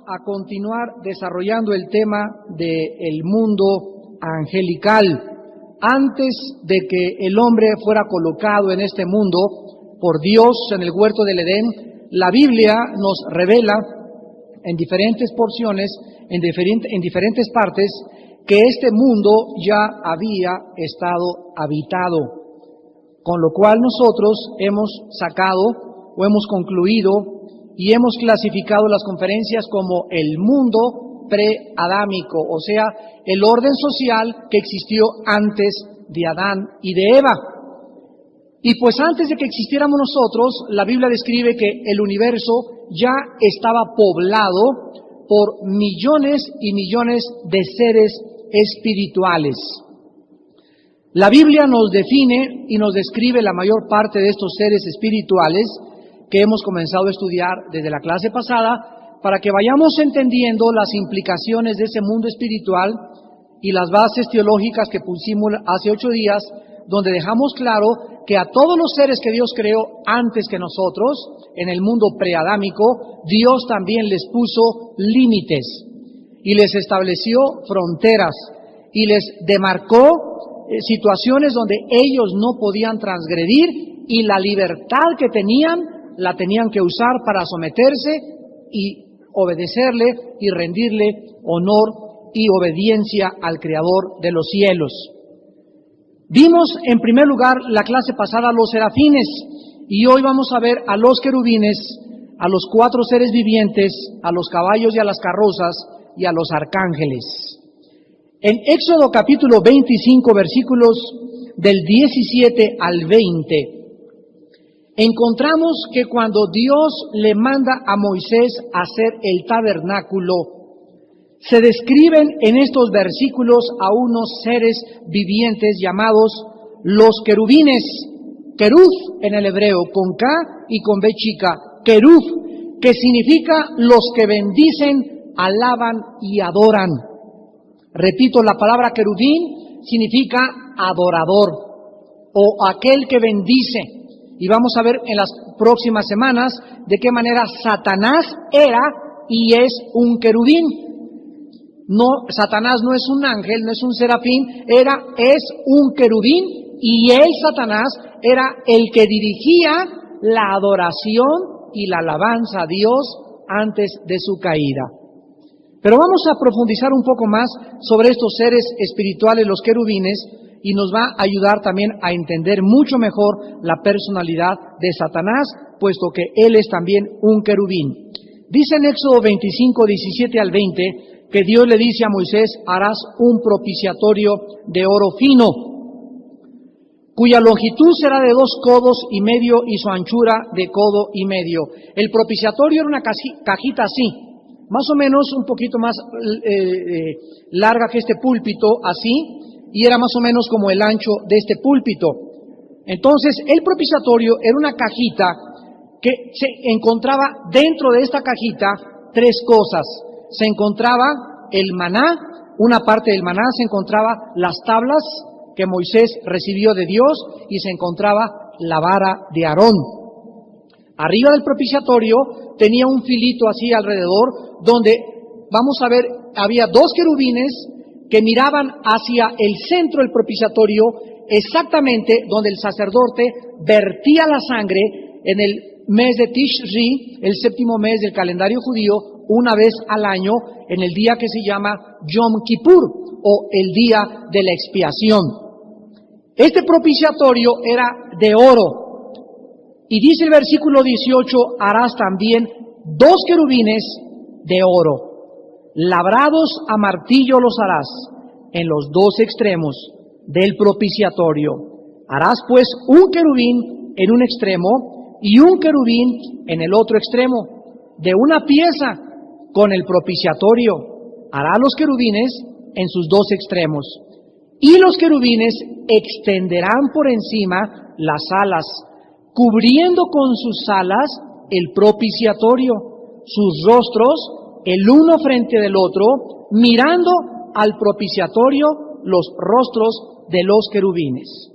A continuar desarrollando el tema del mundo angelical. Antes de que el hombre fuera colocado en este mundo por Dios en el huerto del Edén, la Biblia nos revela en diferentes porciones, en diferentes partes, que este mundo ya había estado habitado. Con lo cual nosotros hemos sacado o hemos concluido y hemos clasificado las conferencias como el mundo preadámico, o sea, el orden social que existió antes de Adán y de Eva. Y pues antes de que existiéramos nosotros, la Biblia describe que el universo ya estaba poblado por millones y millones de seres espirituales. La Biblia nos define y nos describe la mayor parte de estos seres espirituales que hemos comenzado a estudiar desde la clase pasada, para que vayamos entendiendo las implicaciones de ese mundo espiritual y las bases teológicas que pusimos hace 8 días, donde dejamos claro que a todos los seres que Dios creó antes que nosotros, en el mundo preadámico, Dios también les puso límites y les estableció fronteras y les demarcó situaciones donde ellos no podían transgredir, y la libertad que tenían la tenían que usar para someterse y obedecerle y rendirle honor y obediencia al Creador de los cielos. Vimos en primer lugar la clase pasada los serafines, y hoy vamos a ver a los querubines, a los 4 seres vivientes, a los caballos y a las carrozas y a los arcángeles. En Éxodo capítulo 25, versículos del 17 al 20, encontramos que cuando Dios le manda a Moisés hacer el tabernáculo, se describen en estos versículos a unos seres vivientes llamados los querubines. Querub en el hebreo, con K y con B chica, querub, que significa los que bendicen, alaban y adoran. Repito, la palabra querubín significa adorador o aquel que bendice. Y vamos a ver en las próximas semanas de qué manera Satanás era y es un querubín. No, Satanás no es un ángel, no es un serafín, es un querubín, y él, Satanás, era el que dirigía la adoración y la alabanza a Dios antes de su caída. Pero vamos a profundizar un poco más sobre estos seres espirituales, los querubines, y nos va a ayudar también a entender mucho mejor la personalidad de Satanás, puesto que él es también un querubín. Dice en Éxodo 25, 17 al 20, que Dios le dice a Moisés: harás un propiciatorio de oro fino, cuya longitud será de 2 codos y medio y su anchura de codo y medio. El propiciatorio era una cajita así, más o menos un poquito más larga que este púlpito, así, y era más o menos como el ancho de este púlpito. Entonces, el propiciatorio era una cajita que se encontraba dentro de esta cajita 3 cosas. Se encontraba el maná, una parte del maná, se encontraba las tablas que Moisés recibió de Dios, y se encontraba la vara de Aarón. Arriba del propiciatorio tenía un filito así alrededor, donde, vamos a ver, había 2 querubines que miraban hacia el centro del propiciatorio, exactamente donde el sacerdote vertía la sangre en el mes de Tishri, el 7º mes del calendario judío, una vez al año, en el día que se llama Yom Kippur, o el día de la expiación. Este propiciatorio era de oro, y dice el versículo 18, harás también 2 querubines de oro. Labrados a martillo los harás en los 2 extremos del propiciatorio. Harás pues un querubín en un extremo y un querubín en el otro extremo, de una pieza con el propiciatorio. Hará los querubines en sus 2 extremos. Y los querubines extenderán por encima las alas, cubriendo con sus alas el propiciatorio, sus rostros el uno frente del otro, mirando al propiciatorio los rostros de los querubines.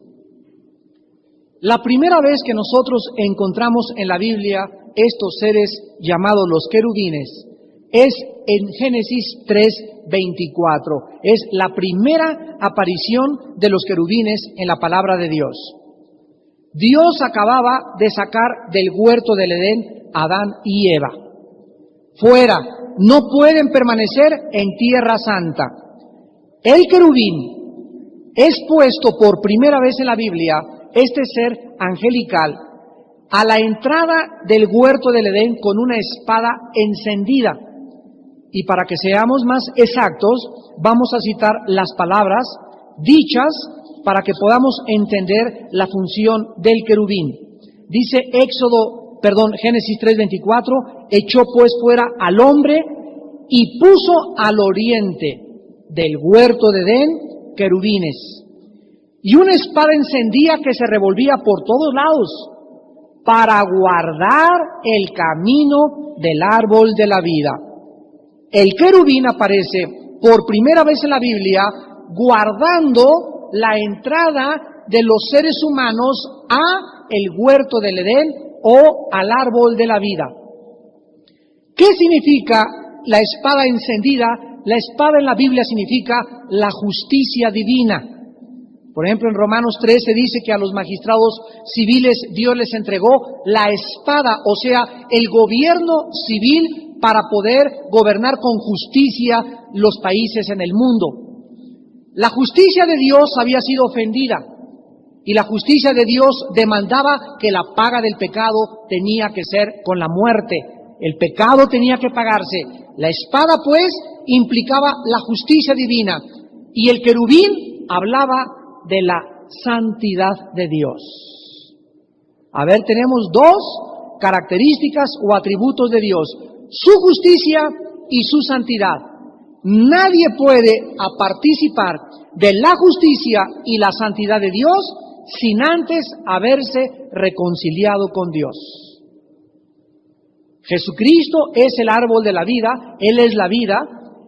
La primera vez que nosotros encontramos en la Biblia estos seres llamados los querubines, es en Génesis 3:24. Es la primera aparición de los querubines en la palabra de Dios. Dios acababa de sacar del huerto del Edén a Adán y Eva. Fuera, no pueden permanecer en tierra santa. El querubín es puesto por primera vez en la Biblia, este ser angelical, a la entrada del huerto del Edén con una espada encendida. Y para que seamos más exactos, vamos a citar las palabras dichas para que podamos entender la función del querubín. Dice Génesis 3:24, echó pues fuera al hombre y puso al oriente del huerto de Edén querubines. Y una espada encendida que se revolvía por todos lados para guardar el camino del árbol de la vida. El querubín aparece por primera vez en la Biblia guardando la entrada de los seres humanos a el huerto del Edén o al árbol de la vida. ¿Qué significa la espada encendida? La espada en la Biblia significa la justicia divina. Por ejemplo, en Romanos 13 dice que a los magistrados civiles Dios les entregó la espada, o sea, el gobierno civil para poder gobernar con justicia los países en el mundo. La justicia de Dios había sido ofendida y la justicia de Dios demandaba que la paga del pecado tenía que ser con la muerte. El pecado tenía que pagarse. La espada, pues, implicaba la justicia divina y el querubín hablaba de la santidad de Dios. A ver, tenemos dos características o atributos de Dios: su justicia y su santidad. Nadie puede participar de la justicia y la santidad de Dios sin antes haberse reconciliado con Dios. Jesucristo es el árbol de la vida, Él es la vida,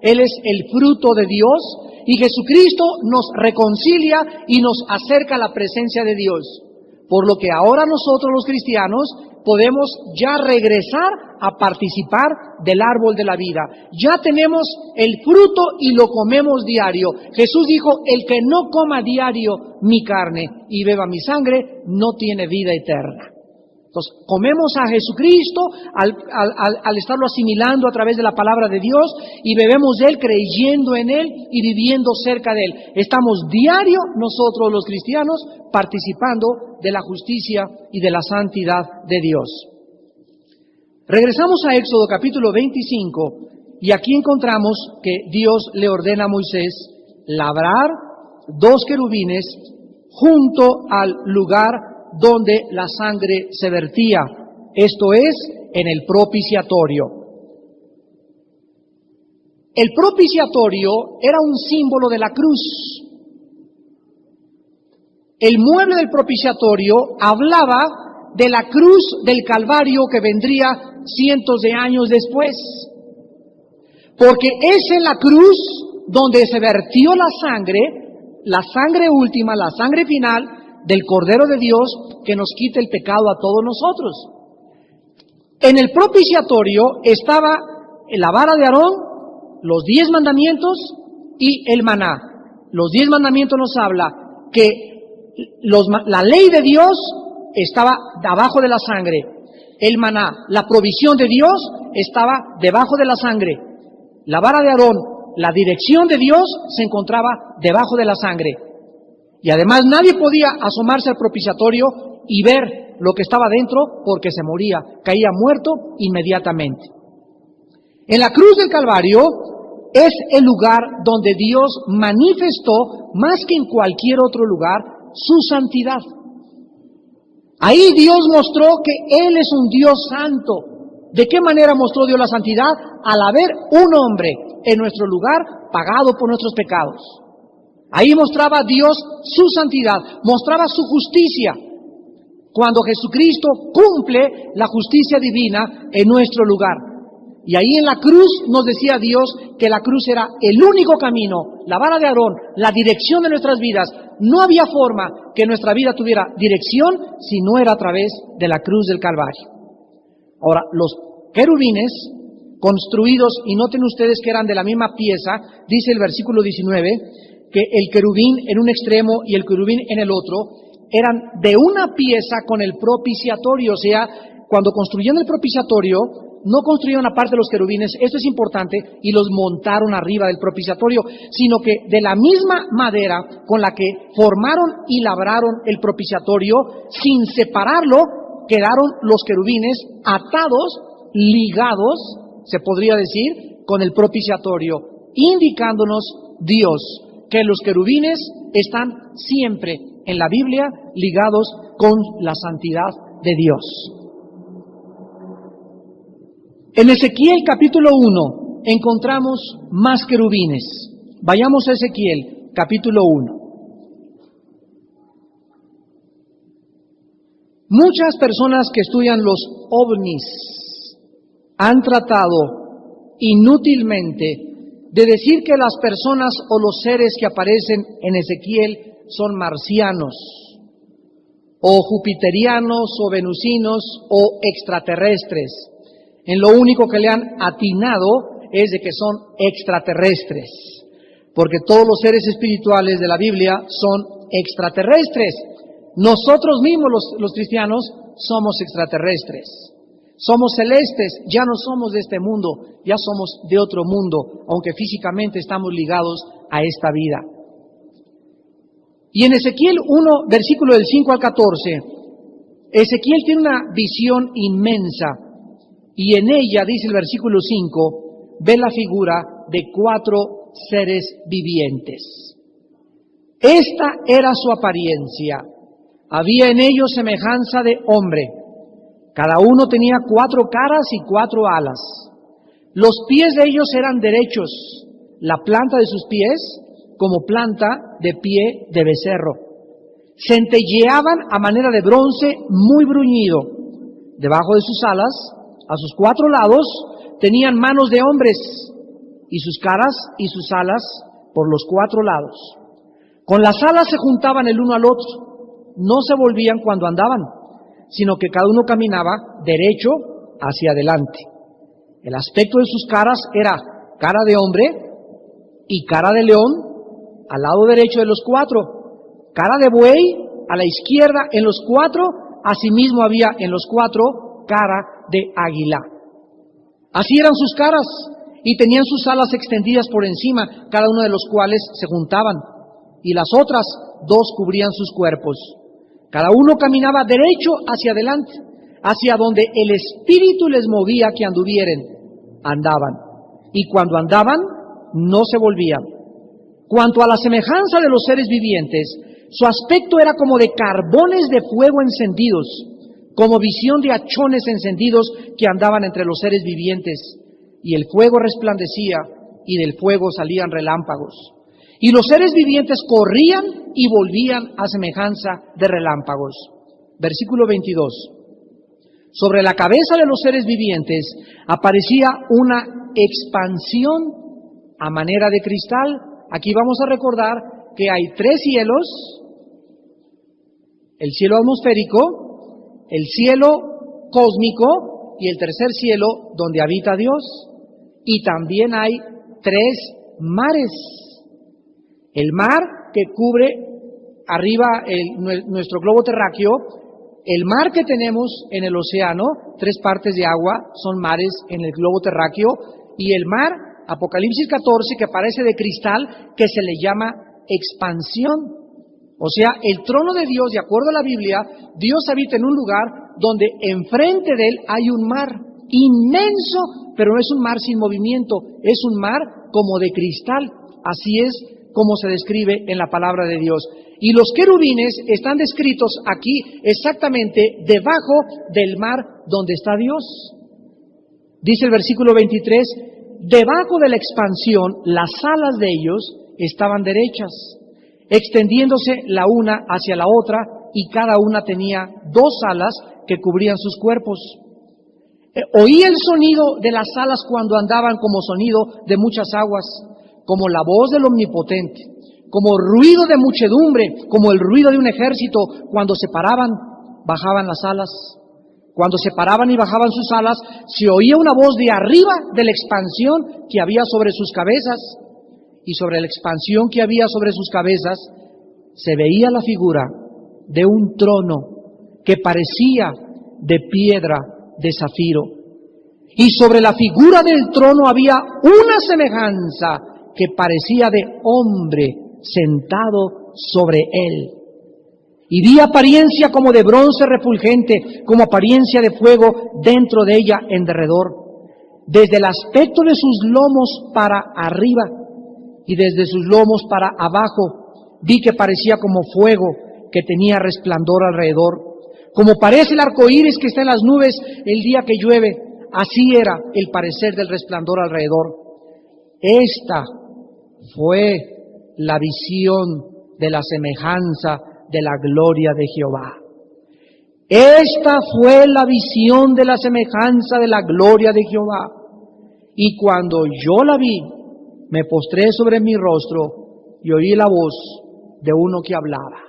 Él es el fruto de Dios, y Jesucristo nos reconcilia y nos acerca a la presencia de Dios. Por lo que ahora nosotros los cristianos podemos ya regresar a participar del árbol de la vida. Ya tenemos el fruto y lo comemos diario. Jesús dijo, el que no coma diario mi carne y beba mi sangre, no tiene vida eterna. Entonces, comemos a Jesucristo al estarlo asimilando a través de la palabra de Dios y bebemos de Él creyendo en Él y viviendo cerca de Él. Estamos diario nosotros los cristianos participando de la justicia y de la santidad de Dios. Regresamos a Éxodo capítulo 25 y aquí encontramos que Dios le ordena a Moisés labrar 2 querubines junto al lugar donde la sangre se vertía, esto es, en el propiciatorio. El propiciatorio era un símbolo de la cruz. El mueble del propiciatorio hablaba de la cruz del Calvario que vendría cientos de años después, porque es en la cruz donde se vertió la sangre última, la sangre final del Cordero de Dios que nos quita el pecado a todos nosotros. En el propiciatorio estaba la vara de Aarón, los 10 mandamientos y el maná. Los 10 mandamientos nos habla que la ley de Dios estaba debajo de la sangre. El maná, la provisión de Dios estaba debajo de la sangre. La vara de Aarón, la dirección de Dios se encontraba debajo de la sangre. Y además nadie podía asomarse al propiciatorio y ver lo que estaba dentro porque se moría, caía muerto inmediatamente. En la cruz del Calvario es el lugar donde Dios manifestó, más que en cualquier otro lugar, su santidad. Ahí Dios mostró que Él es un Dios santo. ¿De qué manera mostró Dios la santidad? Al haber un hombre en nuestro lugar pagado por nuestros pecados. Ahí mostraba Dios su santidad, mostraba su justicia, cuando Jesucristo cumple la justicia divina en nuestro lugar. Y ahí en la cruz nos decía Dios que la cruz era el único camino, la vara de Aarón, la dirección de nuestras vidas. No había forma que nuestra vida tuviera dirección si no era a través de la cruz del Calvario. Ahora, los querubines construidos, y noten ustedes que eran de la misma pieza, dice el versículo 19, que el querubín en un extremo y el querubín en el otro, eran de una pieza con el propiciatorio. O sea, cuando construían el propiciatorio, no construyeron aparte los querubines, esto es importante, y los montaron arriba del propiciatorio, sino que de la misma madera con la que formaron y labraron el propiciatorio, sin separarlo, quedaron los querubines atados, ligados, se podría decir, con el propiciatorio, indicándonos Dios que los querubines están siempre en la Biblia ligados con la santidad de Dios. En Ezequiel capítulo 1 encontramos más querubines. Vayamos a Ezequiel capítulo 1. Muchas personas que estudian los ovnis han tratado inútilmente de decir que las personas o los seres que aparecen en Ezequiel son marcianos, o jupiterianos, o venusinos, o extraterrestres. En lo único que le han atinado es de que son extraterrestres, porque todos los seres espirituales de la Biblia son extraterrestres. Nosotros mismos, los cristianos, somos extraterrestres. Somos celestes, ya no somos de este mundo, ya somos de otro mundo, aunque físicamente estamos ligados a esta vida. Y en Ezequiel 1, versículo del 5 al 14, Ezequiel tiene una visión inmensa, y en ella, dice el versículo 5, ve la figura de 4 seres vivientes. Esta era su apariencia. Había en ellos semejanza de hombre. Cada uno tenía 4 caras y 4 alas. Los pies de ellos eran derechos, la planta de sus pies como planta de pie de becerro. Centelleaban a manera de bronce muy bruñido. Debajo de sus alas, a sus 4 lados, tenían manos de hombres, y sus caras y sus alas por los 4 lados. Con las alas se juntaban el uno al otro, no se volvían cuando andaban, sino que cada uno caminaba derecho hacia adelante. El aspecto de sus caras era cara de hombre y cara de león al lado derecho de los 4, cara de buey a la izquierda en los 4, asimismo había en los 4 cara de águila. Así eran sus caras, y tenían sus alas extendidas por encima, cada uno de los cuales se juntaban, y las otras 2 cubrían sus cuerpos. Cada uno caminaba derecho hacia adelante, hacia donde el Espíritu les movía que anduvieren. Andaban, y cuando andaban, no se volvían. Cuanto a la semejanza de los seres vivientes, su aspecto era como de carbones de fuego encendidos, como visión de hachones encendidos que andaban entre los seres vivientes, y el fuego resplandecía, y del fuego salían relámpagos. Y los seres vivientes corrían y volvían a semejanza de relámpagos. Versículo 22. Sobre la cabeza de los seres vivientes aparecía una expansión a manera de cristal. Aquí vamos a recordar que hay 3 cielos: el cielo atmosférico, el cielo cósmico y el tercer cielo donde habita Dios. Y también hay 3 mares. El mar que cubre arriba nuestro globo terráqueo, el mar que tenemos en el océano, 3 partes de agua son mares en el globo terráqueo, y el mar, Apocalipsis 14, que parece de cristal, que se le llama expansión. O sea, el trono de Dios, de acuerdo a la Biblia, Dios habita en un lugar donde enfrente de él hay un mar inmenso, pero no es un mar sin movimiento, es un mar como de cristal. Así es como se describe en la palabra de Dios. Y los querubines están descritos aquí exactamente debajo del mar donde está Dios. Dice el versículo 23, debajo de la expansión, las alas de ellos estaban derechas, extendiéndose la una hacia la otra, y cada una tenía 2 alas que cubrían sus cuerpos. Oí el sonido de las alas cuando andaban, como sonido de muchas aguas, como la voz del Omnipotente, como ruido de muchedumbre, como el ruido de un ejército. Cuando se paraban, bajaban las alas. Cuando se paraban y bajaban sus alas, se oía una voz de arriba de la expansión que había sobre sus cabezas. Y sobre la expansión que había sobre sus cabezas, se veía la figura de un trono que parecía de piedra de zafiro. Y sobre la figura del trono había una semejanza que parecía de hombre sentado sobre él. Y vi apariencia como de bronce refulgente, como apariencia de fuego dentro de ella en derredor, desde el aspecto de sus lomos para arriba y desde sus lomos para abajo. Vi que parecía como fuego que tenía resplandor alrededor, como parece el arco iris que está en las nubes el día que llueve. Así era el parecer del resplandor alrededor. Esta fue la visión de la semejanza de la gloria de Jehová. Esta fue la visión de la semejanza de la gloria de Jehová. Y cuando yo la vi, me postré sobre mi rostro y oí la voz de uno que hablaba.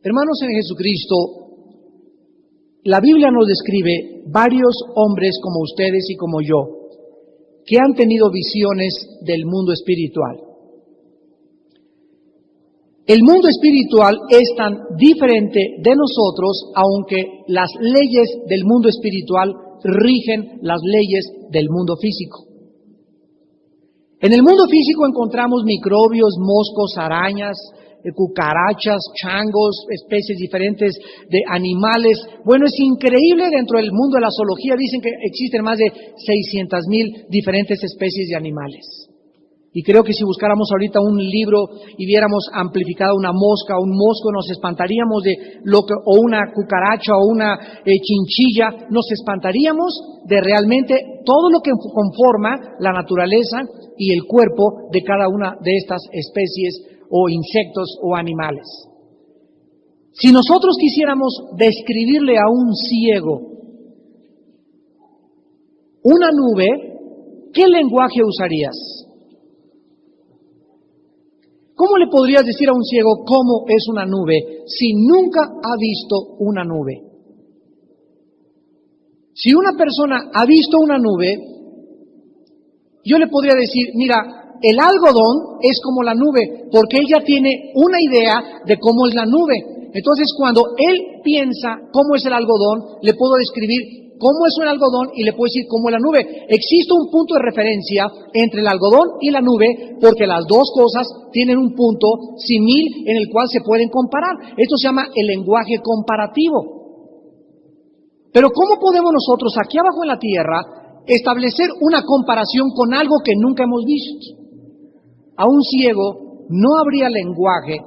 Hermanos en Jesucristo, la Biblia nos describe varios hombres como ustedes y como yo, que han tenido visiones del mundo espiritual. El mundo espiritual es tan diferente de nosotros, aunque las leyes del mundo espiritual rigen las leyes del mundo físico. En el mundo físico encontramos microbios, moscos, arañas, cucarachas, changos, especies diferentes de animales. Bueno, es increíble, dentro del mundo de la zoología dicen que existen más de 600,000 diferentes especies de animales. Y creo que si buscáramos ahorita un libro y viéramos amplificada una mosca o un mosco, nos espantaríamos o una cucaracha o una chinchilla, nos espantaríamos de realmente todo lo que conforma la naturaleza y el cuerpo de cada una de estas especies o insectos o animales. Si nosotros quisiéramos describirle a un ciego una nube, ¿qué lenguaje usarías? ¿Cómo le podrías decir a un ciego cómo es una nube si nunca ha visto una nube? Si una persona ha visto una nube, yo le podría decir, mira, el algodón es como la nube, porque ella tiene una idea de cómo es la nube. Entonces, cuando él piensa cómo es el algodón, le puedo describir cómo es un algodón y le puedo decir cómo es la nube. Existe un punto de referencia entre el algodón y la nube, porque las dos cosas tienen un punto simil en el cual se pueden comparar. Esto se llama el lenguaje comparativo. Pero ¿cómo podemos nosotros, aquí abajo en la tierra, establecer una comparación con algo que nunca hemos visto? A un ciego no habría lenguaje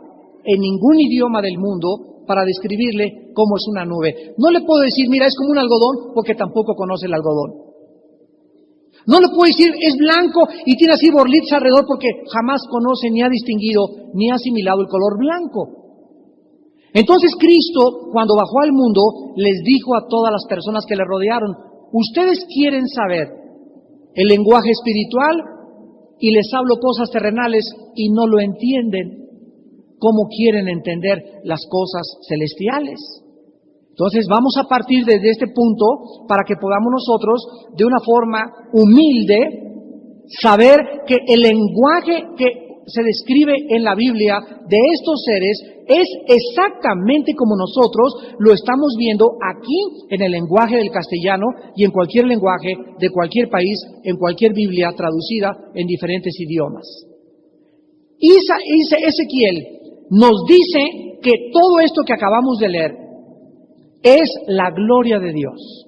en ningún idioma del mundo para describirle cómo es una nube. No le puedo decir, mira, es como un algodón, porque tampoco conoce el algodón. No le puedo decir, es blanco y tiene así borlitas alrededor, porque jamás conoce, ni ha distinguido, ni ha asimilado el color blanco. Entonces Cristo, cuando bajó al mundo, les dijo a todas las personas que le rodearon, ustedes quieren saber el lenguaje espiritual y les hablo cosas terrenales y no lo entienden. ¿Cómo quieren entender las cosas celestiales? Entonces vamos a partir desde este punto para que podamos nosotros, de una forma humilde, saber que el lenguaje que se describe en la Biblia de estos seres es exactamente como nosotros lo estamos viendo aquí en el lenguaje del castellano y en cualquier lenguaje de cualquier país, en cualquier Biblia traducida en diferentes idiomas. Ezequiel nos dice que todo esto que acabamos de leer es la gloria de Dios.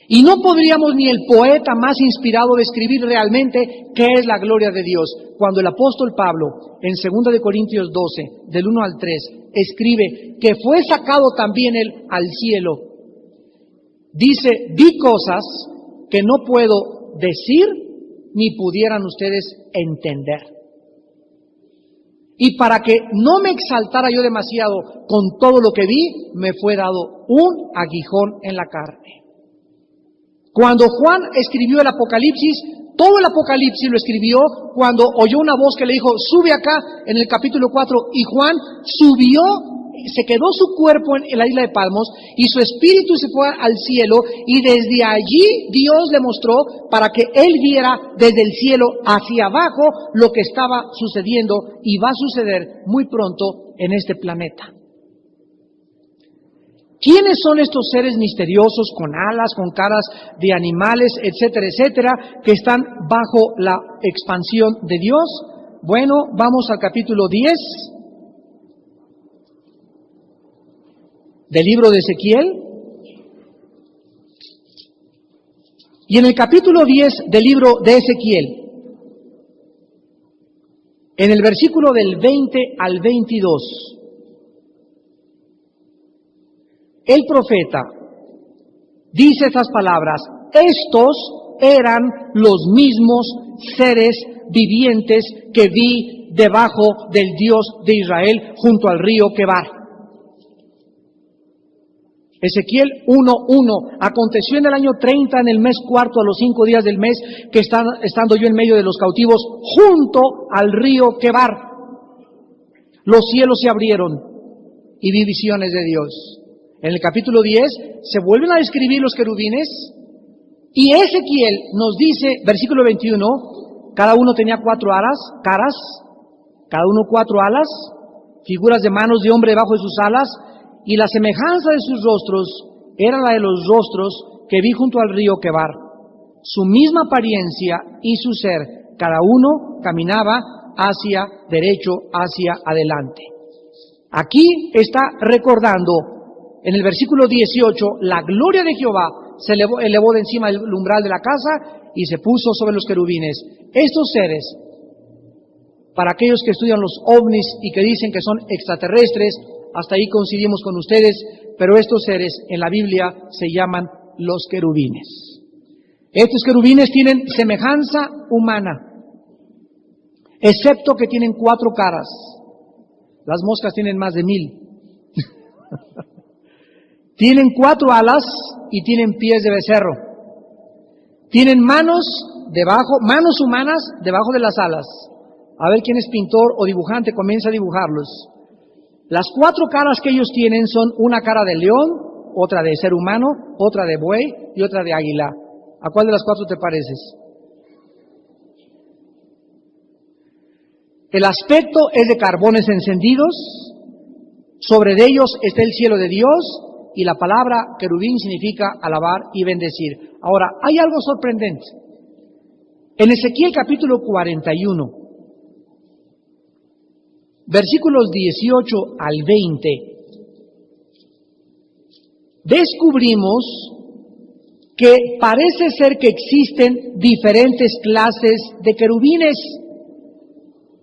Y no podríamos ni el poeta más inspirado describir realmente qué es la gloria de Dios. Cuando el apóstol Pablo, en 2 de Corintios 12, del 1 al 3, escribe que fue sacado también él al cielo, dice, vi cosas que no puedo decir ni pudieran ustedes entender. Y para que no me exaltara yo demasiado con todo lo que vi, me fue dado un aguijón en la carne. Cuando Juan escribió el Apocalipsis, todo el Apocalipsis lo escribió cuando oyó una voz que le dijo, sube acá, en el capítulo 4, y Juan subió se quedó su cuerpo en la isla de Patmos y su espíritu se fue al cielo, y desde allí Dios le mostró para que él viera desde el cielo hacia abajo lo que estaba sucediendo y va a suceder muy pronto en este planeta. ¿Quiénes son estos seres misteriosos con alas, con caras de animales, etcétera, etcétera, que están bajo la expansión de Dios? Bueno, vamos al capítulo 10 del libro de Ezequiel. Y en el capítulo 10 del libro de Ezequiel, en el versículo del 20 al 22, el profeta dice estas palabras: estos eran los mismos seres vivientes que vi debajo del Dios de Israel junto al río Quebar. Ezequiel 1:1. Aconteció en el año 30, en el mes cuarto, a los 5 días del mes, que estando yo en medio de los cautivos, junto al río Quebar, los cielos se abrieron y vi visiones de Dios. En el capítulo 10 se vuelven a describir los querubines, y Ezequiel nos dice, versículo 21, cada uno tenía 4 caras, cada uno 4 alas, figuras de manos de hombre debajo de sus alas, y la semejanza de sus rostros era la de los rostros que vi junto al río Quebar. Su misma apariencia y su ser, cada uno caminaba hacia derecho, hacia adelante. Aquí está recordando, en el versículo 18, la gloria de Jehová se elevó de encima del umbral de la casa y se puso sobre los querubines. Estos seres, para aquellos que estudian los ovnis y que dicen que son extraterrestres, hasta ahí coincidimos con ustedes, pero estos seres en la Biblia se llaman los querubines. Estos querubines tienen semejanza humana, excepto que tienen 4 caras. Las moscas tienen más de 1000. Tienen 4 alas y tienen pies de becerro. Tienen manos humanas debajo de las alas. A ver quién es pintor o dibujante, comienza a dibujarlos. Las 4 caras que ellos tienen son una cara de león, otra de ser humano, otra de buey y otra de águila. ¿A cuál de las 4 te pareces? El aspecto es de carbones encendidos, sobre de ellos está el cielo de Dios, y la palabra querubín significa alabar y bendecir. Ahora, hay algo sorprendente. En Ezequiel capítulo 41, versículos 18 al 20, descubrimos que parece ser que existen diferentes clases de querubines,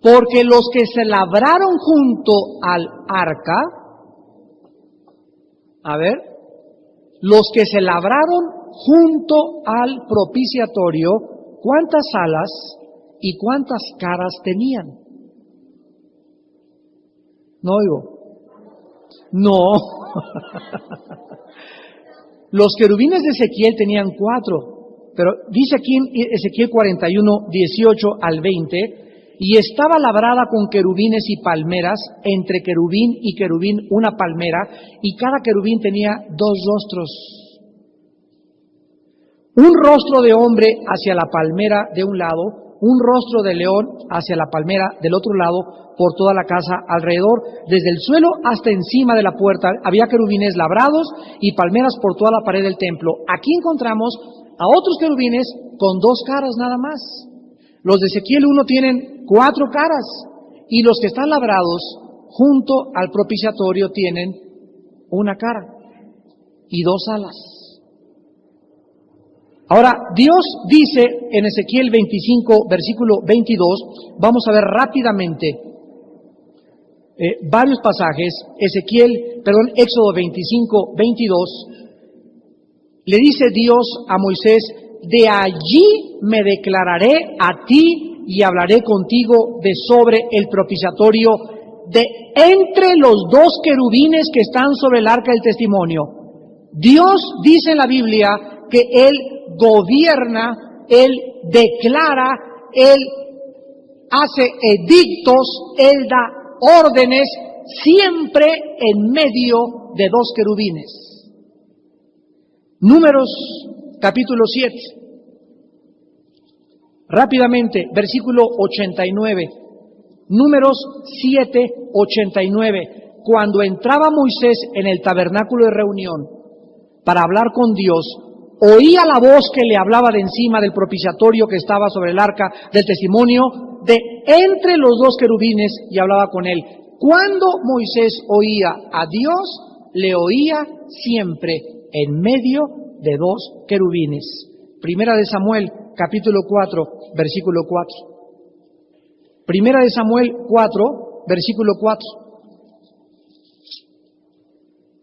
porque los que se labraron junto al arca, los que se labraron junto al propiciatorio, ¿cuántas alas y cuántas caras tenían? No oigo. No. Los querubines de Ezequiel tenían 4, pero dice aquí en Ezequiel 41, 18 al 20, y estaba labrada con querubines y palmeras, entre querubín y querubín una palmera, y cada querubín tenía 2 rostros. Un rostro de hombre hacia la palmera de un lado, un rostro de león hacia la palmera del otro lado, por toda la casa alrededor, desde el suelo hasta encima de la puerta. Había querubines labrados y palmeras por toda la pared del templo. Aquí encontramos a otros querubines con 2 caras nada más. Los de Ezequiel 1 tienen 4 caras, y los que están labrados junto al propiciatorio tienen una cara y 2 alas. Ahora, Dios dice en Ezequiel 25, versículo 22, vamos a ver rápidamente varios pasajes. Éxodo 25, 22, le dice Dios a Moisés: de allí me declararé a ti y hablaré contigo de sobre el propiciatorio, de entre los 2 querubines que están sobre el arca del testimonio. Dios dice en la Biblia que Él gobierna, Él declara, Él hace edictos, Él da órdenes siempre en medio de dos querubines. Números capítulo 7. Rápidamente, versículo 89. Números 7, 89. Cuando entraba Moisés en el tabernáculo de reunión para hablar con Dios, oía la voz que le hablaba de encima del propiciatorio que estaba sobre el arca del testimonio, de entre los dos querubines, y hablaba con él. Cuando Moisés oía a Dios, le oía siempre en medio de dos querubines. Primera de Samuel, capítulo 4, versículo 4. Primera de Samuel 4, versículo 4.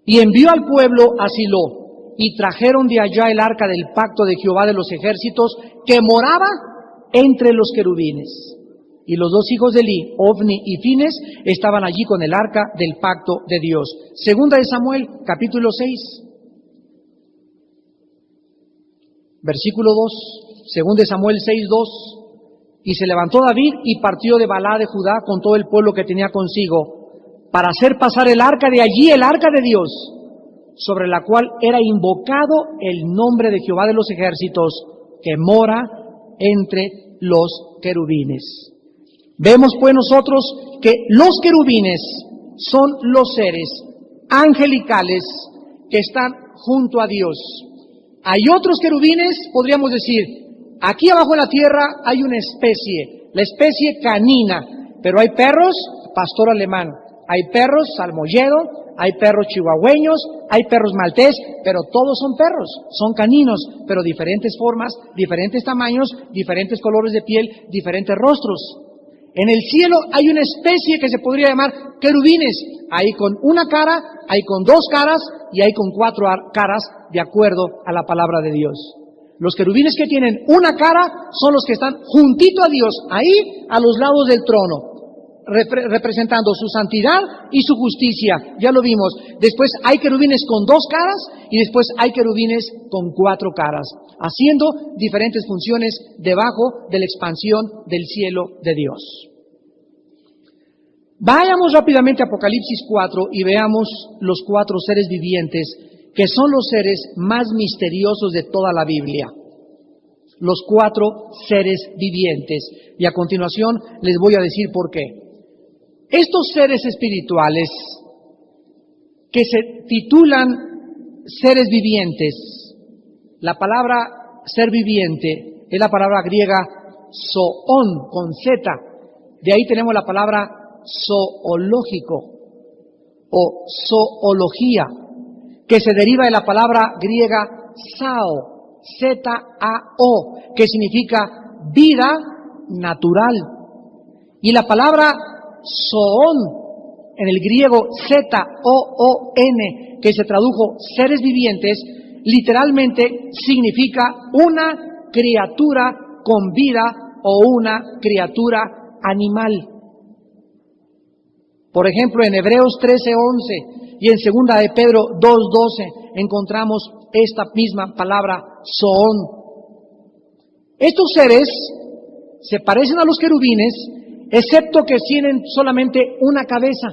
Y envió al pueblo a Silo, y trajeron de allá el arca del pacto de Jehová de los ejércitos, que moraba entre los querubines. Y los dos hijos de Eli, Ofni y Fines, estaban allí con el arca del pacto de Dios. Segunda de Samuel, capítulo 6, versículo 2. Segunda de Samuel 6, 2. Y se levantó David y partió de Balá de Judá con todo el pueblo que tenía consigo, para hacer pasar el arca de allí, el arca de Dios, sobre la cual era invocado el nombre de Jehová de los ejércitos, que mora entre los querubines. Vemos pues nosotros que los querubines son los seres angelicales que están junto a Dios. Hay otros querubines, podríamos decir, aquí abajo en la tierra hay una especie, la especie canina, pero hay perros pastor alemán, hay perros salmoyedo, hay perros chihuahueños, hay perros maltés, pero todos son perros, son caninos, pero diferentes formas, diferentes tamaños, diferentes colores de piel, diferentes rostros. En el cielo hay una especie que se podría llamar querubines, hay con una cara, hay con dos caras y hay con cuatro caras, de acuerdo a la palabra de Dios. Los querubines que tienen una cara son los que están juntito a Dios, ahí a los lados del trono, representando su santidad y su justicia. Ya lo vimos. Después hay querubines con dos caras y después hay querubines con cuatro caras, haciendo diferentes funciones debajo de la expansión del cielo de Dios. Vayamos rápidamente a Apocalipsis 4 y veamos los cuatro seres vivientes, que son los seres más misteriosos de toda la Biblia. Los cuatro seres vivientes. Y a continuación les voy a decir por qué. Estos seres espirituales, que se titulan seres vivientes, la palabra ser viviente es la palabra griega zoon, con Z. De ahí tenemos la palabra zoológico o zoología, que se deriva de la palabra griega zao, Z-A-O, que significa vida natural. Y la palabra zoon, en el griego Z-O-O-N, que se tradujo seres vivientes, literalmente significa una criatura con vida o una criatura animal. Por ejemplo, en Hebreos 13:11 y en 2 de Pedro 2:12 encontramos esta misma palabra zoon. Estos seres se parecen a los querubines, excepto que tienen solamente una cabeza.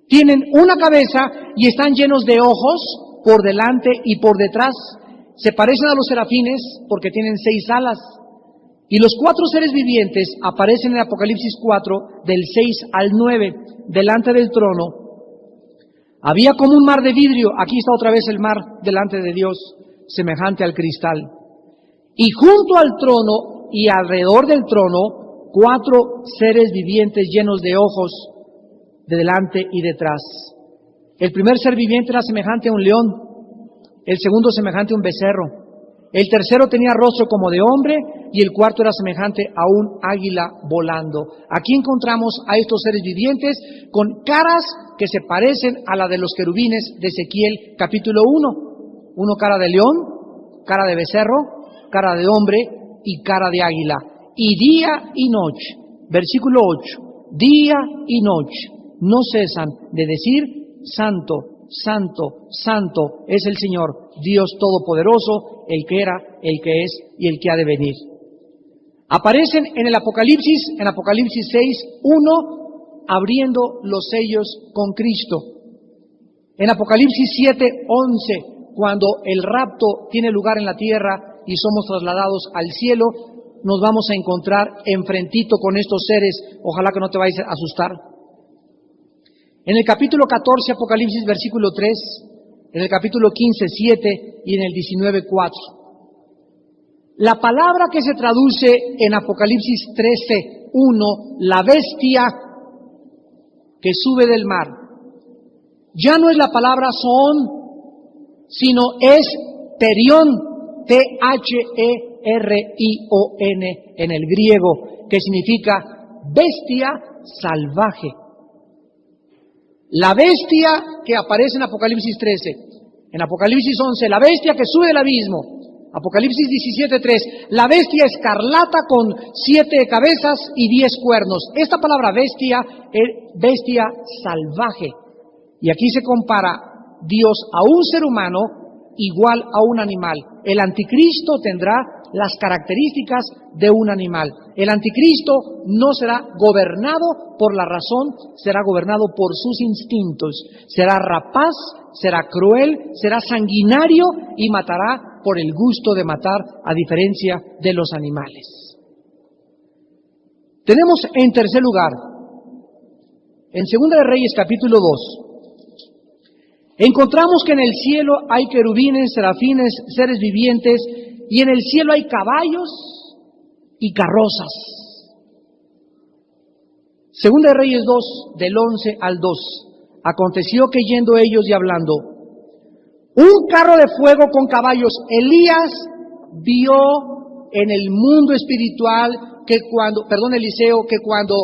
Tienen una cabeza y están llenos de ojos por delante y por detrás. Se parecen a los serafines porque tienen 6 alas. Y los cuatro seres vivientes aparecen en Apocalipsis 4, del 6 al 9, delante del trono. Había como un mar de vidrio, aquí está otra vez el mar delante de Dios, semejante al cristal. Y junto al trono y alrededor del trono, 4 seres vivientes llenos de ojos de delante y detrás. El primer ser viviente era semejante a un león, el segundo semejante a un becerro, el tercero tenía rostro como de hombre y el cuarto era semejante a un águila volando. Aquí encontramos a estos seres vivientes con caras que se parecen a la de los querubines de Ezequiel capítulo 1. Uno cara de león, cara de becerro, cara de hombre y cara de águila. Y día y noche, versículo 8, día y noche no cesan de decir: Santo, Santo, Santo es el Señor, Dios Todopoderoso, el que era, el que es y el que ha de venir. Aparecen en el Apocalipsis, en Apocalipsis 6, 1 abriendo los sellos con Cristo. En Apocalipsis 7:11, cuando el rapto tiene lugar en la tierra y somos trasladados al cielo, nos vamos a encontrar enfrentito con estos seres. Ojalá que no te vayas a asustar. En el capítulo 14, Apocalipsis, versículo 3, en el capítulo 15, 7 y en el 19, 4. La palabra que se traduce en Apocalipsis 13, 1, la bestia que sube del mar, ya no es la palabra Zoón, sino es Terión, Therion en el griego, que significa bestia salvaje. La bestia que aparece en Apocalipsis 13, en Apocalipsis 11, la bestia que sube del abismo, Apocalipsis 17:3, la bestia escarlata con 7 cabezas y 10 cuernos. Esta palabra bestia es bestia salvaje. Y aquí se compara Dios a un ser humano igual a un animal. El anticristo tendrá las características de un animal. El anticristo no será gobernado por la razón, será gobernado por sus instintos. Será rapaz, será cruel, será sanguinario y matará por el gusto de matar, a diferencia de los animales. Tenemos en tercer lugar, en Segunda de Reyes capítulo 2, encontramos que en el cielo hay querubines, serafines, seres vivientes, y en el cielo hay caballos y carrozas. Segunda de Reyes 2, del 11 al 2. Aconteció que yendo ellos y hablando, un carro de fuego con caballos, Elías vio en el mundo espiritual Eliseo, que cuando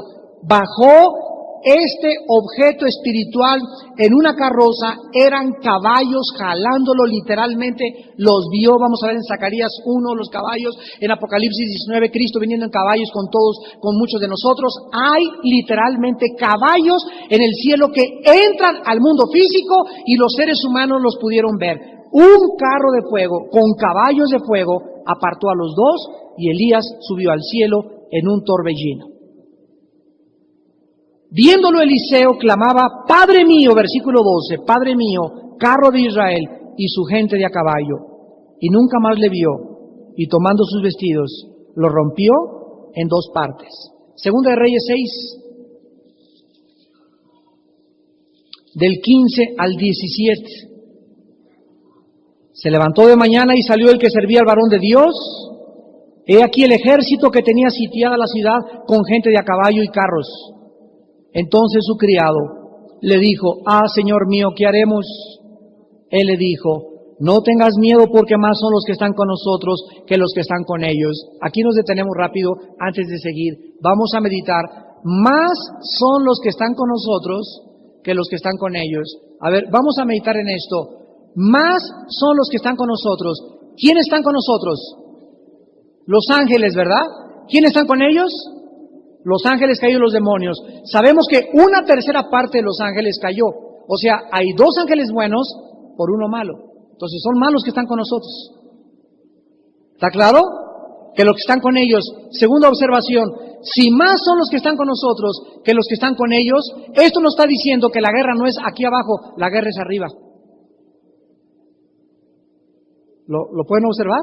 bajó este objeto espiritual en una carroza, eran caballos jalándolo literalmente. Los vio, vamos a ver en Zacarías 1 los caballos, en Apocalipsis 19 Cristo viniendo en caballos con todos, con muchos de nosotros. Hay literalmente caballos en el cielo que entran al mundo físico y los seres humanos los pudieron ver. Un carro de fuego con caballos de fuego apartó a los dos y Elías subió al cielo en un torbellino. Viéndolo Eliseo clamaba, Padre mío, versículo 12, Padre mío, carro de Israel y su gente de a caballo. Y nunca más le vio, y tomando sus vestidos, lo rompió en 2 partes. Segunda de Reyes 6, del 15 al 17. Se levantó de mañana y salió el que servía al varón de Dios. He aquí el ejército que tenía sitiada la ciudad con gente de a caballo y carros. Entonces su criado le dijo, Señor mío, ¿qué haremos? Él le dijo, no tengas miedo porque más son los que están con nosotros que los que están con ellos. Aquí nos detenemos rápido antes de seguir. Vamos a meditar. Más son los que están con nosotros que los que están con ellos. A ver, vamos a meditar en esto. Más son los que están con nosotros. ¿Quiénes están con nosotros? Los ángeles, ¿verdad? ¿Quiénes están con ellos? Los ángeles caídos, los demonios. Sabemos que 1/3 parte de los ángeles cayó. O sea, hay 2 ángeles buenos por 1 malo. Entonces son malos que están con nosotros. ¿Está claro? Que los que están con ellos. Segunda observación, si más son los que están con nosotros que los que están con ellos, esto nos está diciendo que la guerra no es aquí abajo, la guerra es arriba. ¿Lo pueden observar?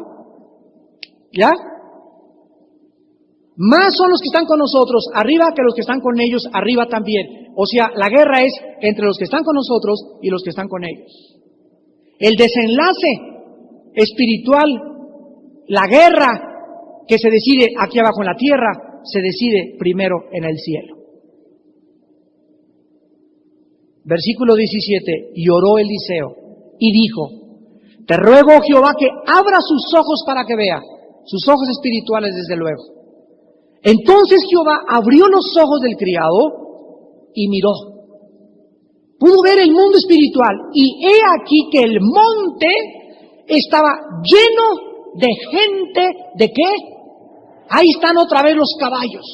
¿Ya? Más son los que están con nosotros arriba que los que están con ellos arriba también. O sea, la guerra es entre los que están con nosotros y los que están con ellos. El desenlace espiritual, la guerra que se decide aquí abajo en la tierra, se decide primero en el cielo. Versículo 17, y oró Eliseo y dijo, te ruego, oh Jehová, que abra sus ojos para que vea, sus ojos espirituales desde luego. Entonces Jehová abrió los ojos del criado y miró. Pudo ver el mundo espiritual y he aquí que el monte estaba lleno de gente. ¿De qué? Ahí están otra vez los caballos.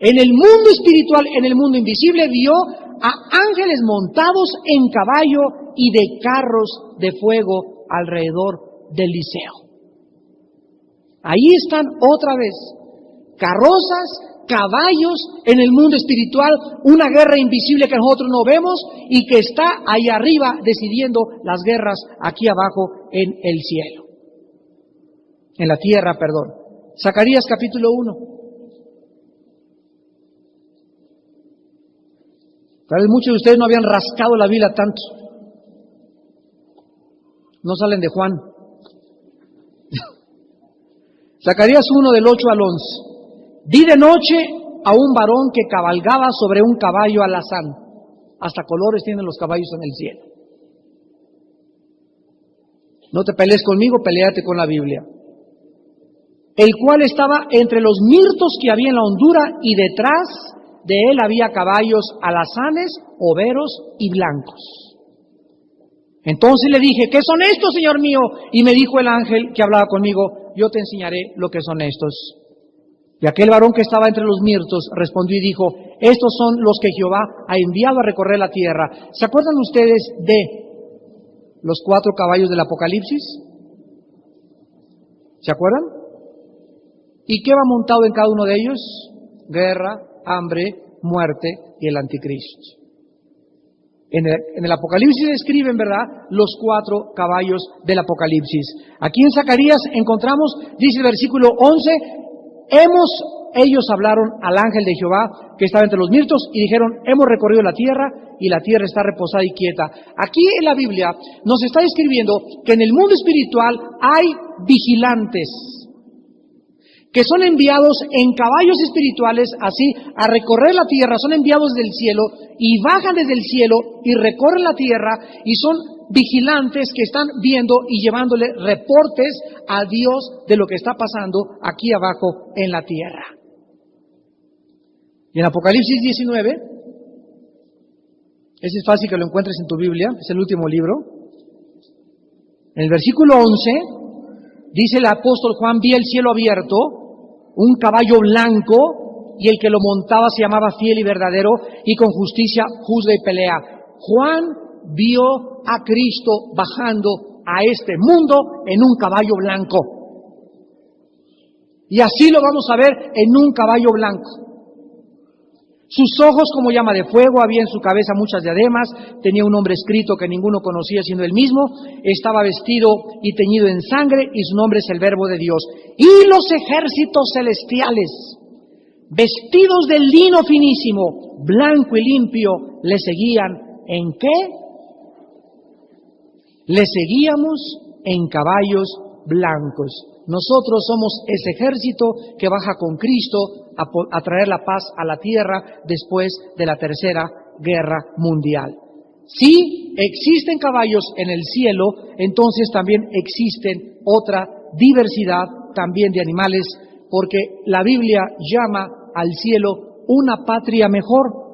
En el mundo espiritual, en el mundo invisible, vio a ángeles montados en caballo y de carros de fuego alrededor del Eliseo. Ahí están otra vez carrozas, caballos en el mundo espiritual, una guerra invisible que nosotros no vemos y que está ahí arriba decidiendo las guerras aquí abajo en el cielo. En la tierra, perdón. Zacarías capítulo 1. Tal vez muchos de ustedes no habían rascado la Biblia tanto. No salen de Juan. Zacarías 1 del 8 al 11. Vi de noche a un varón que cabalgaba sobre un caballo alazán. Hasta colores tienen los caballos en el cielo. No te pelees conmigo, peléate con la Biblia. El cual estaba entre los mirtos que había en la hondura, y detrás de él había caballos alazanes, overos y blancos. Entonces le dije, ¿qué son estos, Señor mío? Y me dijo el ángel que hablaba conmigo, yo te enseñaré lo que son estos. Y aquel varón que estaba entre los mirtos respondió y dijo, estos son los que Jehová ha enviado a recorrer la tierra. ¿Se acuerdan ustedes de los 4 caballos del Apocalipsis? ¿Se acuerdan? ¿Y qué va montado en cada uno de ellos? Guerra, hambre, muerte y el anticristo. En el Apocalipsis describen, ¿verdad?, los 4 caballos del Apocalipsis. Aquí en Zacarías encontramos, dice el versículo 11, ellos hablaron al ángel de Jehová que estaba entre los mirtos y dijeron, hemos recorrido la tierra y la tierra está reposada y quieta. Aquí en la Biblia nos está describiendo que en el mundo espiritual hay vigilantes que son enviados en caballos espirituales así a recorrer la tierra, son enviados del cielo y bajan desde el cielo y recorren la tierra y son vigilantes que están viendo y llevándole reportes a Dios de lo que está pasando aquí abajo en la tierra. Y en Apocalipsis 19, ese es fácil que lo encuentres en tu Biblia, es el último libro. En el versículo 11, dice el apóstol Juan, vi el cielo abierto, un caballo blanco, y el que lo montaba se llamaba Fiel y Verdadero, y con justicia juzga y pelea. Juan vio a Cristo bajando a este mundo en un caballo blanco. Y así lo vamos a ver en un caballo blanco. Sus ojos como llama de fuego, había en su cabeza muchas diademas, tenía un nombre escrito que ninguno conocía sino él mismo, estaba vestido y teñido en sangre y su nombre es el Verbo de Dios. Y los ejércitos celestiales, vestidos de lino finísimo, blanco y limpio, le seguían. ¿En qué? Le seguíamos en caballos blancos. Nosotros somos ese ejército que baja con Cristo a traer la paz a la tierra después de la Tercera Guerra Mundial. Si existen caballos en el cielo, entonces también existen otra diversidad también de animales, porque la Biblia llama al cielo una patria mejor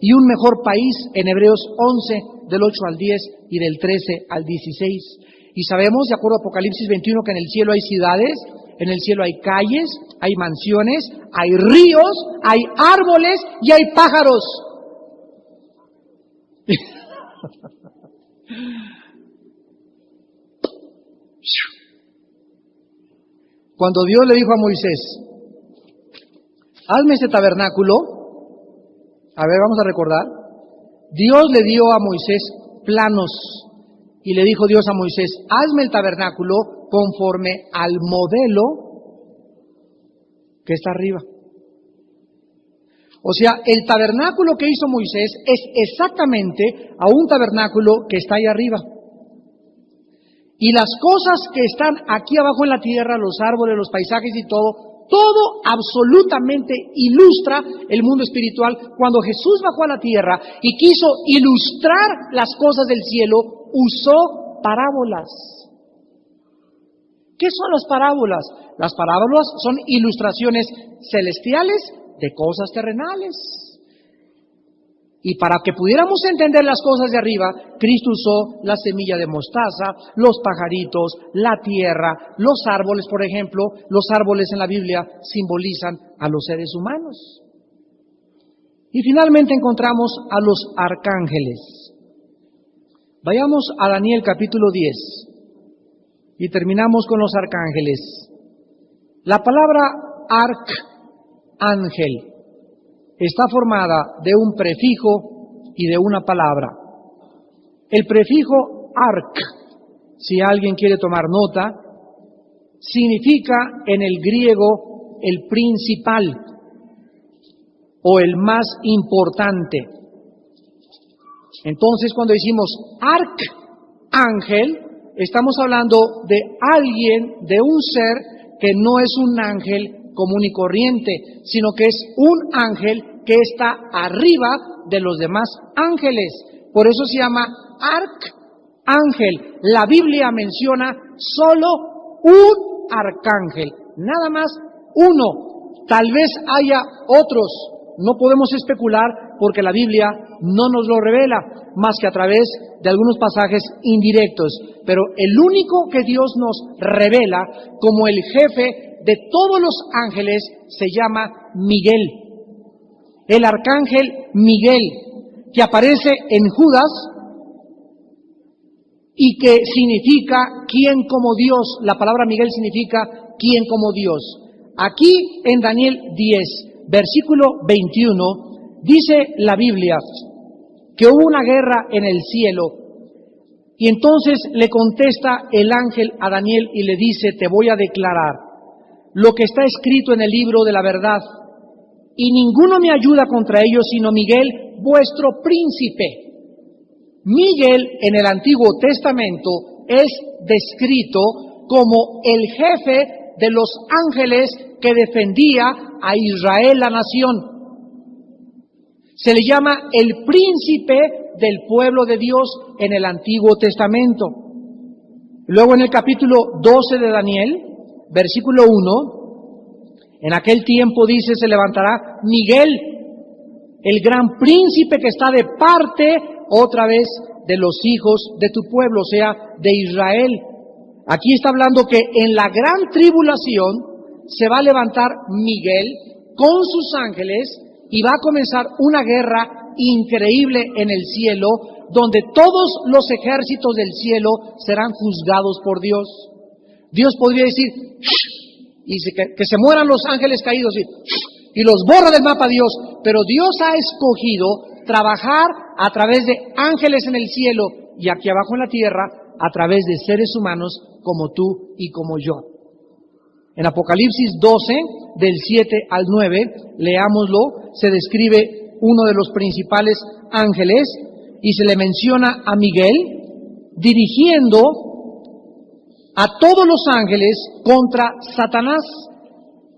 y un mejor país en Hebreos 11, del 8 al 10 y del 13 al 16. Y sabemos, de acuerdo a Apocalipsis 21, que en el cielo hay ciudades, en el cielo hay calles, hay mansiones, hay ríos, hay árboles y hay pájaros. Cuando Dios le dijo a Moisés, hazme este tabernáculo, a ver, vamos a recordar, Dios le dio a Moisés planos y le dijo Dios a Moisés, hazme el tabernáculo conforme al modelo que está arriba. O sea, el tabernáculo que hizo Moisés es exactamente a un tabernáculo que está ahí arriba. Y las cosas que están aquí abajo en la tierra, los árboles, los paisajes y todo absolutamente ilustra el mundo espiritual. Cuando Jesús bajó a la tierra y quiso ilustrar las cosas del cielo, usó parábolas. ¿Qué son las parábolas? Las parábolas son ilustraciones celestiales de cosas terrenales. Y para que pudiéramos entender las cosas de arriba, Cristo usó la semilla de mostaza, los pajaritos, la tierra, los árboles, por ejemplo. Los árboles en la Biblia simbolizan a los seres humanos. Y finalmente encontramos a los arcángeles. Vayamos a Daniel capítulo 10 y terminamos con los arcángeles. La palabra arcángel está formada de un prefijo y de una palabra. El prefijo arc, si alguien quiere tomar nota, significa en el griego el principal o el más importante. Entonces, cuando decimos arcángel, estamos hablando de alguien, de un ser que no es un ángel común y corriente, sino que es un ángel que está arriba de los demás ángeles. Por eso se llama arcángel. La Biblia menciona solo un arcángel, nada más uno. Tal vez haya otros, no podemos especular porque la Biblia no nos lo revela, más que a través de algunos pasajes indirectos. Pero el único que Dios nos revela como el jefe de todos los ángeles se llama Miguel. El arcángel Miguel, que aparece en Judas y que significa quien como Dios. La palabra Miguel significa quien como Dios. Aquí en Daniel 10, versículo 21, dice la Biblia que hubo una guerra en el cielo, y entonces le contesta el ángel a Daniel y le dice: te voy a declarar lo que está escrito en el libro de la verdad, y ninguno me ayuda contra ellos sino Miguel, vuestro príncipe. Miguel en el Antiguo Testamento es descrito como el jefe de los ángeles que defendía a Israel, la nación. Se le llama el príncipe del pueblo de Dios en el Antiguo Testamento. Luego en el capítulo 12 de Daniel, versículo 1, en aquel tiempo dice: se levantará Miguel, el gran príncipe que está de parte otra vez de los hijos de tu pueblo, o sea, de Israel. Aquí está hablando que en la gran tribulación se va a levantar Miguel con sus ángeles y va a comenzar una guerra increíble en el cielo, donde todos los ejércitos del cielo serán juzgados por Dios. Dios podría decir: ¡shh!, y que se mueran los ángeles caídos, y los borra del mapa Dios. Pero Dios ha escogido trabajar a través de ángeles en el cielo y aquí abajo en la tierra a través de seres humanos como tú y como yo. En Apocalipsis 12, del 7 al 9, leámoslo, se describe uno de los principales ángeles y se le menciona a Miguel dirigiendo a todos los ángeles contra Satanás.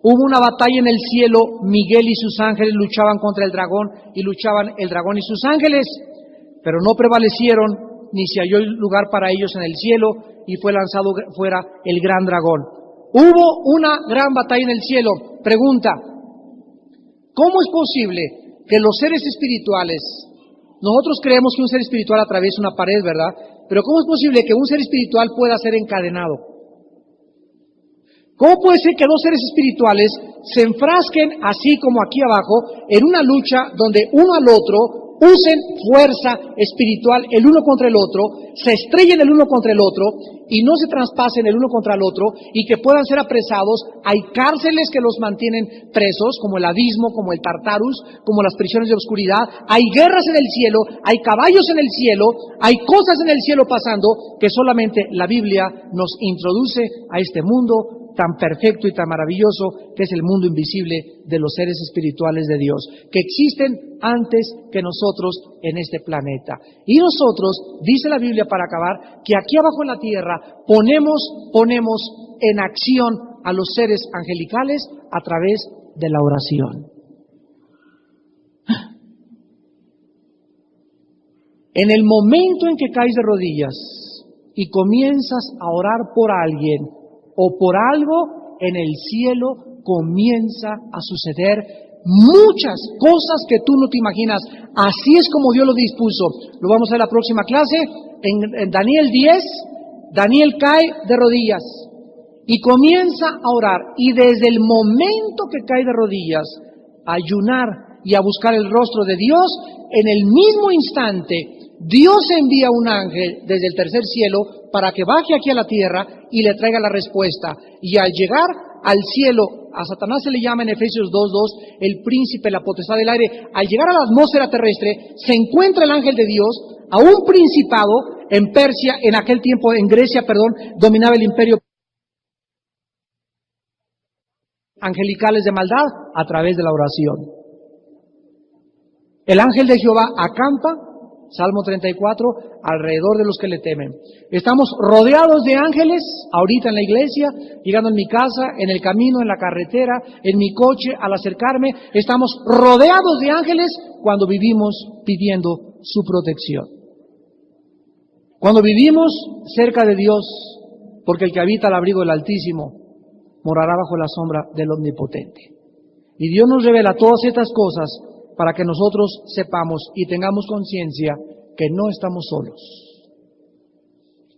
Hubo una batalla en el cielo, Miguel y sus ángeles luchaban contra el dragón y luchaban el dragón y sus ángeles, pero no prevalecieron ni se halló lugar para ellos en el cielo y fue lanzado fuera el gran dragón. Hubo una gran batalla en el cielo. Pregunta: ¿cómo es posible que los seres espirituales, nosotros creemos que un ser espiritual atraviesa una pared, ¿verdad? Pero ¿cómo es posible que un ser espiritual pueda ser encadenado? ¿Cómo puede ser que dos seres espirituales se enfrasquen, así como aquí abajo, en una lucha donde uno al otro usen fuerza espiritual el uno contra el otro, se estrellen el uno contra el otro y no se traspasen el uno contra el otro y que puedan ser apresados? Hay cárceles que los mantienen presos, como el abismo, como el Tartarus, como las prisiones de oscuridad. Hay guerras en el cielo, hay caballos en el cielo, hay cosas en el cielo pasando que solamente la Biblia nos introduce a este mundo tan perfecto y tan maravilloso que es el mundo invisible de los seres espirituales de Dios, que existen antes que nosotros en este planeta. Y nosotros, dice la Biblia para acabar, que aquí abajo en la tierra ponemos en acción a los seres angelicales a través de la oración. En el momento en que caes de rodillas y comienzas a orar por alguien o por algo, en el cielo comienza a suceder muchas cosas que tú no te imaginas. Así es como Dios lo dispuso. Lo vamos a ver en la próxima clase. En Daniel 10, Daniel cae de rodillas y comienza a orar. Y desde el momento que cae de rodillas, a ayunar y a buscar el rostro de Dios, en el mismo instante Dios envía un ángel desde el tercer cielo para que baje aquí a la tierra y le traiga la respuesta. Y al llegar al cielo. A Satanás se le llama en Efesios 2:2 el príncipe, la potestad del aire. Al llegar a la atmósfera terrestre, se encuentra el ángel de Dios a un principado en Persia, en aquel tiempo, en Grecia, dominaba el imperio angelicales de maldad a través de la oración. El ángel de Jehová acampa, Salmo 34, alrededor de los que le temen. Estamos rodeados de ángeles, ahorita en la iglesia, llegando en mi casa, en el camino, en la carretera, en mi coche, al acercarme. Estamos rodeados de ángeles cuando vivimos pidiendo su protección. Cuando vivimos cerca de Dios, porque el que habita al abrigo del Altísimo morará bajo la sombra del Omnipotente. Y Dios nos revela todas estas cosas para que nosotros sepamos y tengamos conciencia que no estamos solos.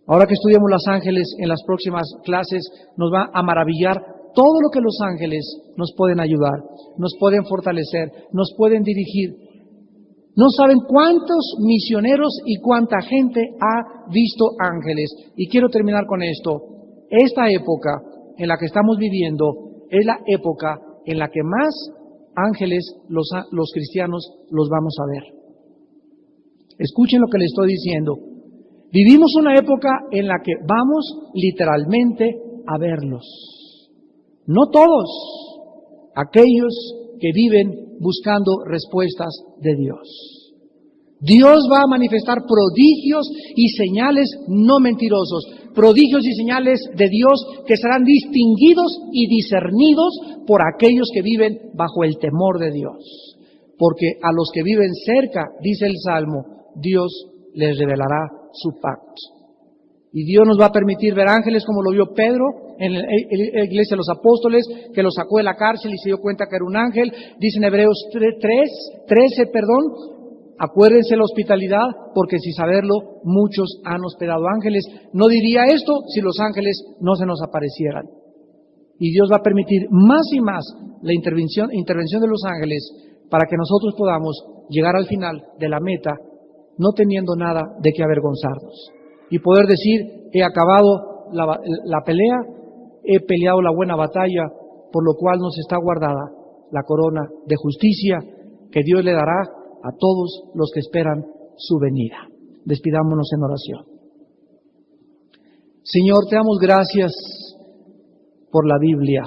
Ahora que estudiamos los ángeles en las próximas clases, nos va a maravillar todo lo que los ángeles nos pueden ayudar, nos pueden fortalecer, nos pueden dirigir. No saben cuántos misioneros y cuánta gente ha visto ángeles. Y quiero terminar con esto. Esta época en la que estamos viviendo es la época en la que más ángeles los cristianos los vamos a ver. Escuchen lo que les estoy diciendo. Vivimos una época en la que vamos literalmente a verlos. No todos, aquellos que viven buscando respuestas de Dios. Dios va a manifestar prodigios y señales no mentirosos, prodigios y señales de Dios que serán distinguidos y discernidos por aquellos que viven bajo el temor de Dios. Porque a los que viven cerca, dice el Salmo, Dios les revelará su pacto. Y Dios nos va a permitir ver ángeles como lo vio Pedro en la iglesia de los apóstoles, que lo sacó de la cárcel y se dio cuenta que era un ángel. Dice en Hebreos 13, acuérdense la hospitalidad, porque sin saberlo muchos han hospedado ángeles. No diría esto si los ángeles no se nos aparecieran. Y Dios va a permitir más y más la intervención de los ángeles para que nosotros podamos llegar al final de la meta no teniendo nada de qué avergonzarnos. Y poder decir, he acabado la pelea, he peleado la buena batalla, por lo cual nos está guardada la corona de justicia que Dios le dará a todos los que esperan su venida. Despidámonos en oración. Señor, te damos gracias por la Biblia,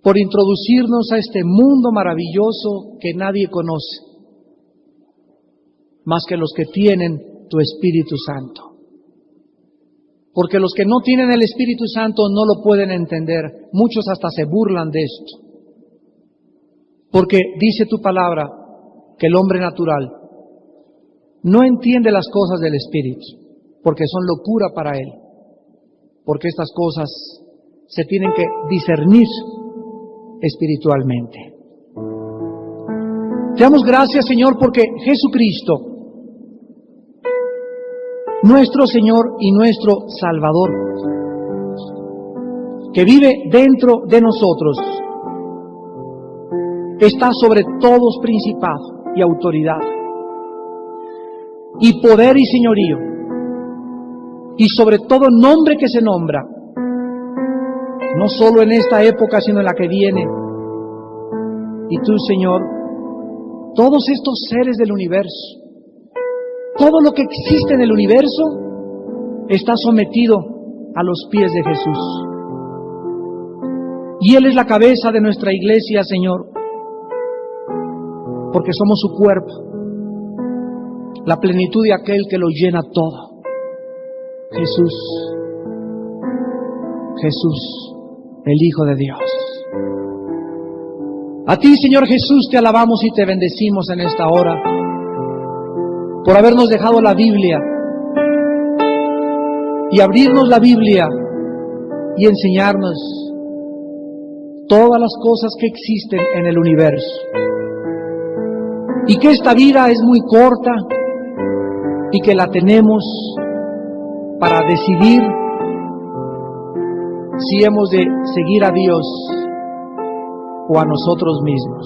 por introducirnos a este mundo maravilloso que nadie conoce, más que los que tienen tu Espíritu Santo. Porque los que no tienen el Espíritu Santo no lo pueden entender. Muchos hasta se burlan de esto. Porque dice tu palabra que el hombre natural no entiende las cosas del Espíritu, porque son locura para él. Porque estas cosas se tienen que discernir espiritualmente. Te damos gracias, Señor, porque Jesucristo, nuestro Señor y nuestro Salvador, que vive dentro de nosotros, está sobre todos principado y autoridad, y poder y señorío, y sobre todo nombre que se nombra, no solo en esta época, sino en la que viene. Y tú, Señor, todos estos seres del universo, todo lo que existe en el universo está sometido a los pies de Jesús. Y Él es la cabeza de nuestra iglesia, Señor, porque somos su cuerpo, la plenitud de aquel que lo llena todo. Jesús, el Hijo de Dios. A ti, Señor Jesús, te alabamos y te bendecimos en esta hora, por habernos dejado la Biblia y abrirnos la Biblia y enseñarnos todas las cosas que existen en el universo. Y que esta vida es muy corta y que la tenemos para decidir si hemos de seguir a Dios o a nosotros mismos.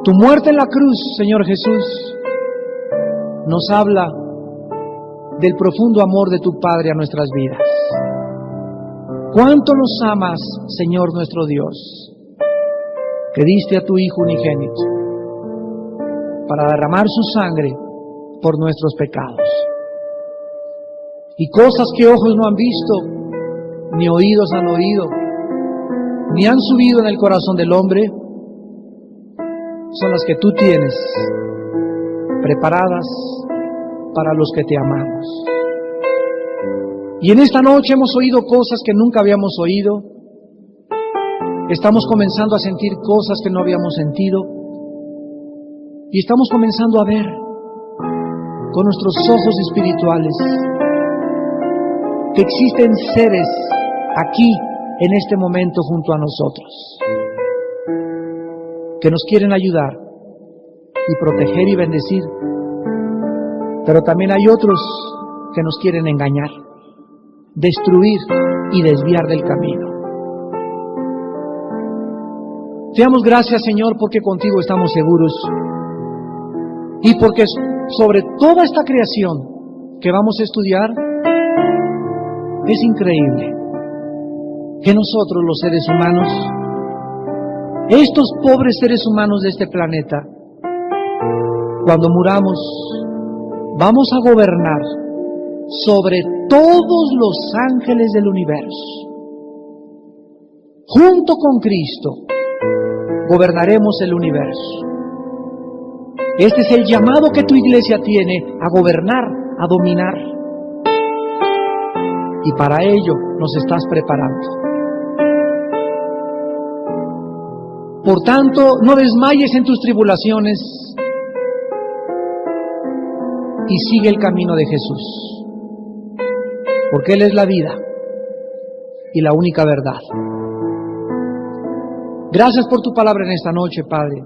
Tu muerte en la cruz, Señor Jesús, nos habla del profundo amor de tu Padre a nuestras vidas. cuánto nos amas, Señor nuestro Dios, que diste a tu Hijo unigénito para derramar su sangre por nuestros pecados. Y cosas que ojos no han visto, ni oídos han oído, ni han subido en el corazón del hombre, son las que tú tienes preparadas para los que te amamos. Y en esta noche hemos oído cosas que nunca habíamos oído. Estamos comenzando a sentir cosas que no habíamos sentido. Y estamos comenzando a ver con nuestros ojos espirituales que existen seres aquí en este momento junto a nosotros que nos quieren ayudar y proteger y bendecir, pero también hay otros que nos quieren engañar, destruir y desviar del camino. Te damos gracias, Señor, porque contigo estamos seguros y porque sobre toda esta creación que vamos a estudiar es increíble que nosotros, los seres humanos, estos pobres seres humanos de este planeta, cuando muramos, vamos a gobernar sobre todos los ángeles del universo. Junto con Cristo, gobernaremos el universo. Este es el llamado que tu iglesia tiene, a gobernar, a dominar. Y para ello nos estás preparando. Por tanto, no desmayes en tus tribulaciones y sigue el camino de Jesús, porque Él es la vida y la única verdad. Gracias por tu palabra en esta noche, Padre.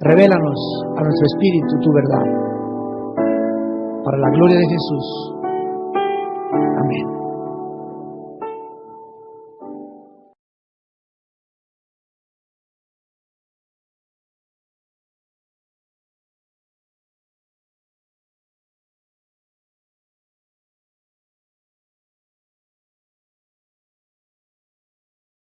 Revélanos a nuestro espíritu tu verdad, para la gloria de Jesús. Amén.